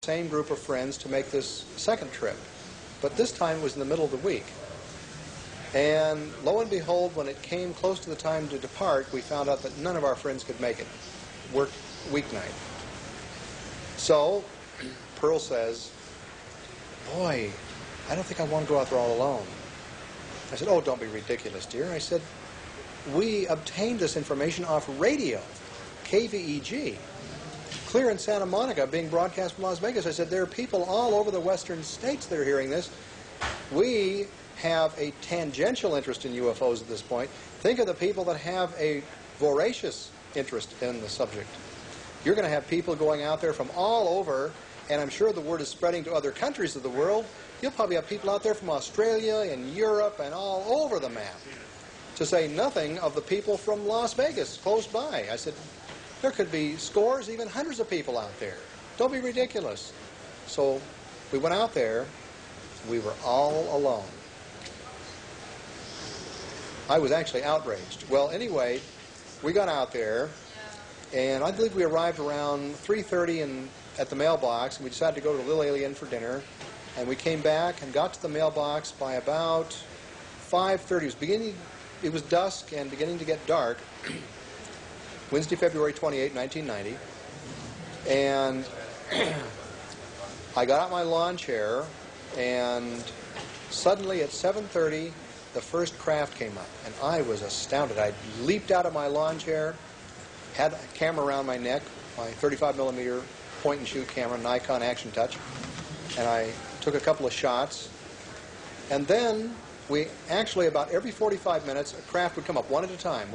Same group of friends to make this second trip. But this time it was in the middle of the week. And lo and behold, when it came close to the time to depart, we found out that none of our friends could make it. Worked weeknight. So Pearl says, "Boy, I don't think I want to go out there all alone." I said, "Oh, don't be ridiculous, dear." I said, "We obtained this information off radio, KVEG. Clear in Santa Monica, being broadcast from Las Vegas." I said, "There are people all over the western states that are hearing this. We have a tangential interest in UFOs at this point. Think of the people that have a voracious interest in the subject. You're going to have people going out there from all over, and I'm sure the word is spreading to other countries of the world. You'll probably have people out there from Australia and Europe and all over the map, to say nothing of the people from Las Vegas, close by." I said, "There could be scores, even hundreds of people out there. Don't be ridiculous." So we went out there. We were all alone. I was actually outraged. Well, anyway, we got out there, and I believe we arrived around 3:30 at the mailbox, and we decided to go to the Little Alien for dinner. And we came back and got to the mailbox by about 5:30. It was dusk and beginning to get dark. Wednesday, February 28, 1990, and I got out my lawn chair, and suddenly at 7:30, the first craft came up, and I was astounded. I leaped out of my lawn chair, had a camera around my neck, my 35mm point-and-shoot camera, Nikon Action Touch, and I took a couple of shots, and then we actually, about every 45 minutes, a craft would come up, one at a time.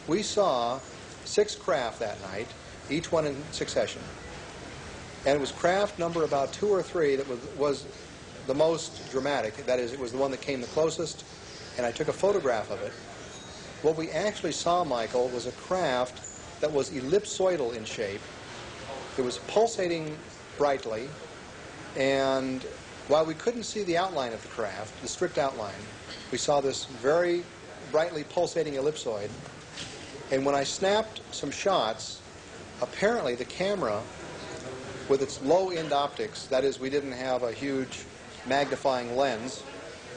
We saw 6 craft that night, each one in succession. And it was craft number about 2 or 3 that was the most dramatic. That is, it was the one that came the closest, and I took a photograph of it. What we actually saw, Michael, was a craft that was ellipsoidal in shape. It was pulsating brightly, and while we couldn't see the outline of the craft, the strict outline, we saw this very brightly pulsating ellipsoid. And when I snapped some shots, apparently the camera, with its low-end optics, that is, we didn't have a huge magnifying lens,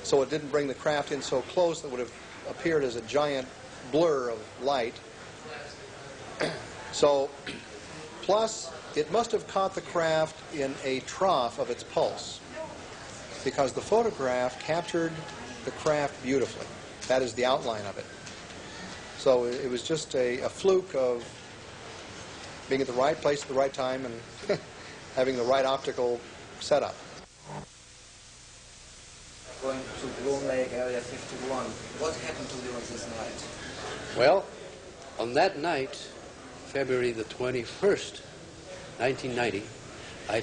so it didn't bring the craft in so close that it would have appeared as a giant blur of light. So, plus, it must have caught the craft in a trough of its pulse, because the photograph captured the craft beautifully. That is the outline of it. So it was just a fluke of being at the right place at the right time and having the right optical setup. Going to Bloom Lake, Area 51. What happened to you on this night? Well, on that night, February the 21st, 1990, I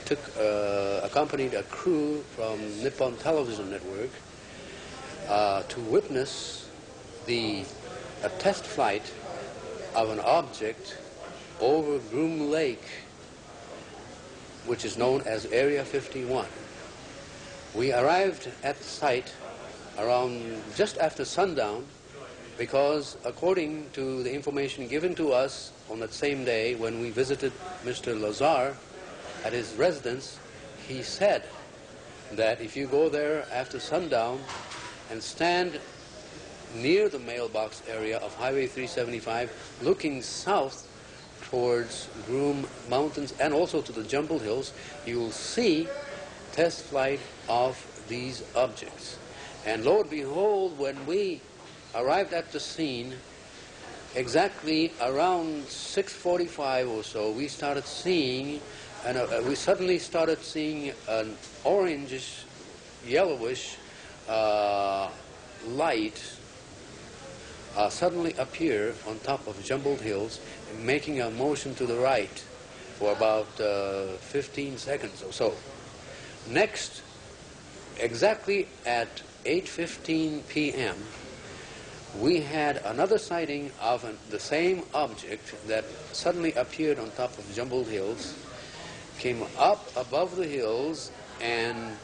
accompanied a crew from Nippon Television Network to witness a test flight of an object over Groom Lake, which is known as Area 51. We arrived at the site around just after sundown, because according to the information given to us on that same day when we visited Mr. Lazar at his residence, he said that if you go there after sundown and stand near the mailbox area of Highway 375, looking south towards Groom Mountains and also to the Jumbled Hills, you will see test flight of these objects. And lo and behold, when we arrived at the scene, exactly around 6:45 or so, we started seeing, we suddenly started seeing an orangish, yellowish light suddenly appear on top of Jumbled Hills, making a motion to the right for about 15 seconds or so. Next, exactly at 8:15 p.m., we had another sighting of the same object that suddenly appeared on top of Jumbled Hills, came up above the hills, and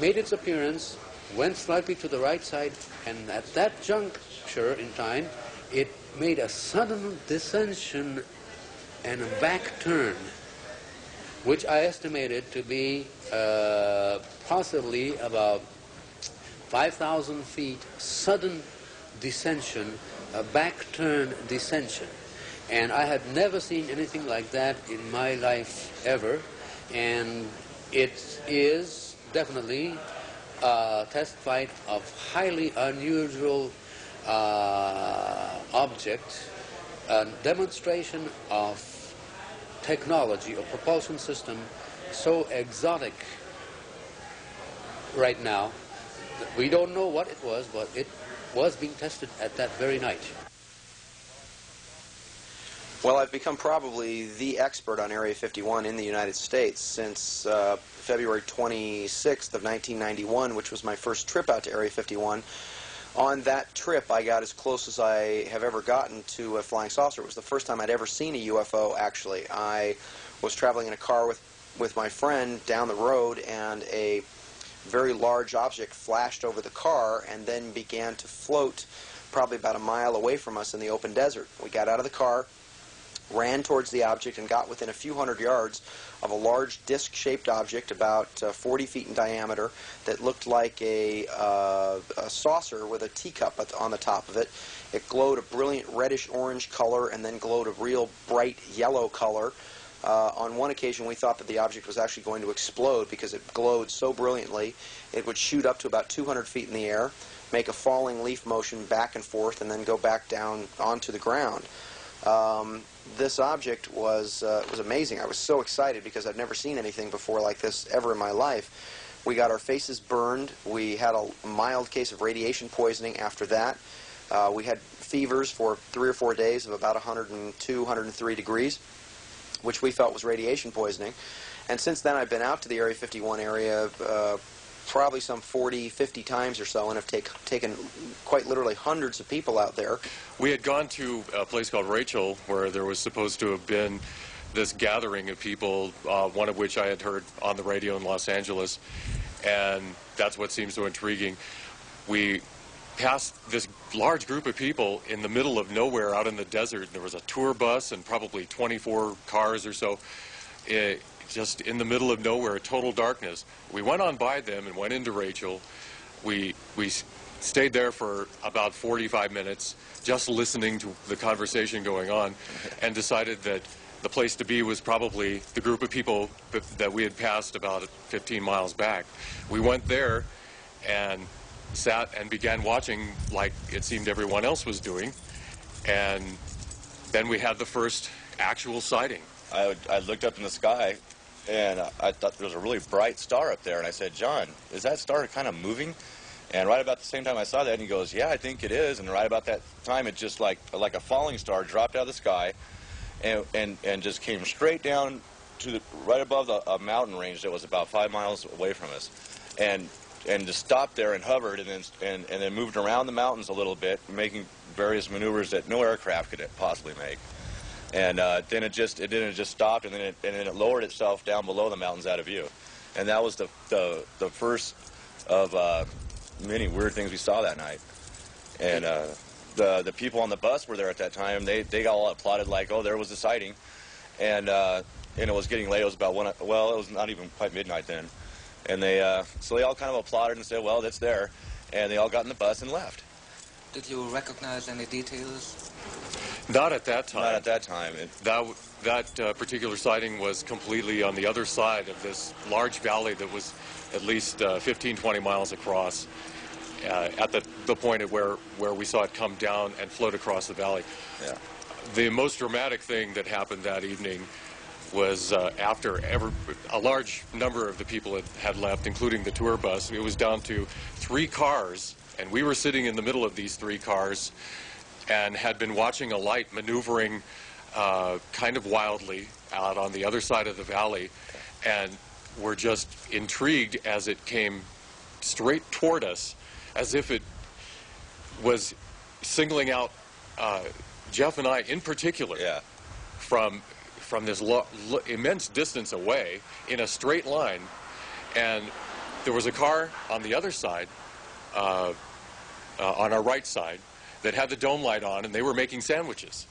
made its appearance, went slightly to the right side, and at that juncture in time, it made a sudden descension and a back turn which I estimated to be possibly about 5,000 feet sudden descension, a back-turn descension. And I had never seen anything like that in my life ever. And it is definitely testified of highly unusual object, a demonstration of technology or propulsion system so exotic right now. We don't know what it was, but it was being tested at that very night. Well, I've become probably the expert on Area 51 in the United States since February 26th of 1991, which was my first trip out to Area 51. On that trip, I got as close as I have ever gotten to a flying saucer. It was the first time I'd ever seen a UFO, actually. I was traveling in a car with my friend down the road, and a very large object flashed over the car and then began to float probably about a mile away from us in the open desert. We got out of the car, ran towards the object, and got within a few hundred yards of a large disc-shaped object about 40 feet in diameter that looked like a saucer with a teacup on the top of it. It glowed a brilliant reddish-orange color and then glowed a real bright yellow color. On one occasion, we thought that the object was actually going to explode because it glowed so brilliantly. It would shoot up to about 200 feet in the air, make a falling leaf motion back and forth, and then go back down onto the ground. This object was amazing. I was so excited because I'd never seen anything before like this ever in my life. We got our faces burned. We had a mild case of radiation poisoning after that. We had fevers for 3 or 4 days of about 102, 103 degrees, which we felt was radiation poisoning. And since then, I've been out to the Area 51 area probably some 40, 50 times or so, and have taken quite literally hundreds of people out there. We had gone to a place called Rachel, where there was supposed to have been this gathering of people, one of which I had heard on the radio in Los Angeles, and that's what seems so intriguing. We passed this large group of people in the middle of nowhere out in the desert. There was a tour bus and probably 24 cars or so, just in the middle of nowhere, total darkness. We went on by them and went into Rachel. We stayed there for about 45 minutes, just listening to the conversation going on, and decided that the place to be was probably the group of people that we had passed about 15 miles back. We went there and sat and began watching like it seemed everyone else was doing, and then we had the first actual sighting. I looked up in the sky, and I thought there was a really bright star up there, and I said, "John, is that star kind of moving?" And right about the same time I saw that, and he goes, "Yeah, I think it is." And right about that time, it just like a falling star dropped out of the sky, and just came straight down to right above a mountain range that was about 5 miles away from us, and just stopped there and hovered, and then moved around the mountains a little bit, making various maneuvers that no aircraft could possibly make. And then it didn't just stopped, and then it lowered itself down below the mountains out of view. And that was the first of many weird things we saw that night. And the people on the bus were there at that time. They all applauded like, "Oh, there was a sighting," and it was getting late. It was about it was not even quite midnight then. And so they all kind of applauded and said, "Well, that's there," and they all got in the bus and left. Did you recognize any details? Not at that time. Not at that time. That particular sighting was completely on the other side of this large valley that was at least 15, 20 miles across, at the point at where we saw it come down and float across the valley. Yeah. The most dramatic thing that happened that evening was after a large number of the people had left, including the tour bus. It was down to 3 cars, and we were sitting in the middle of these 3 cars and had been watching a light maneuvering kind of wildly out on the other side of the valley, and were just intrigued as it came straight toward us, as if it was singling out Jeff and I in particular. Yeah. From this immense distance away in a straight line, and there was a car on the other side, on our right side, that had the dome light on, and they were making sandwiches.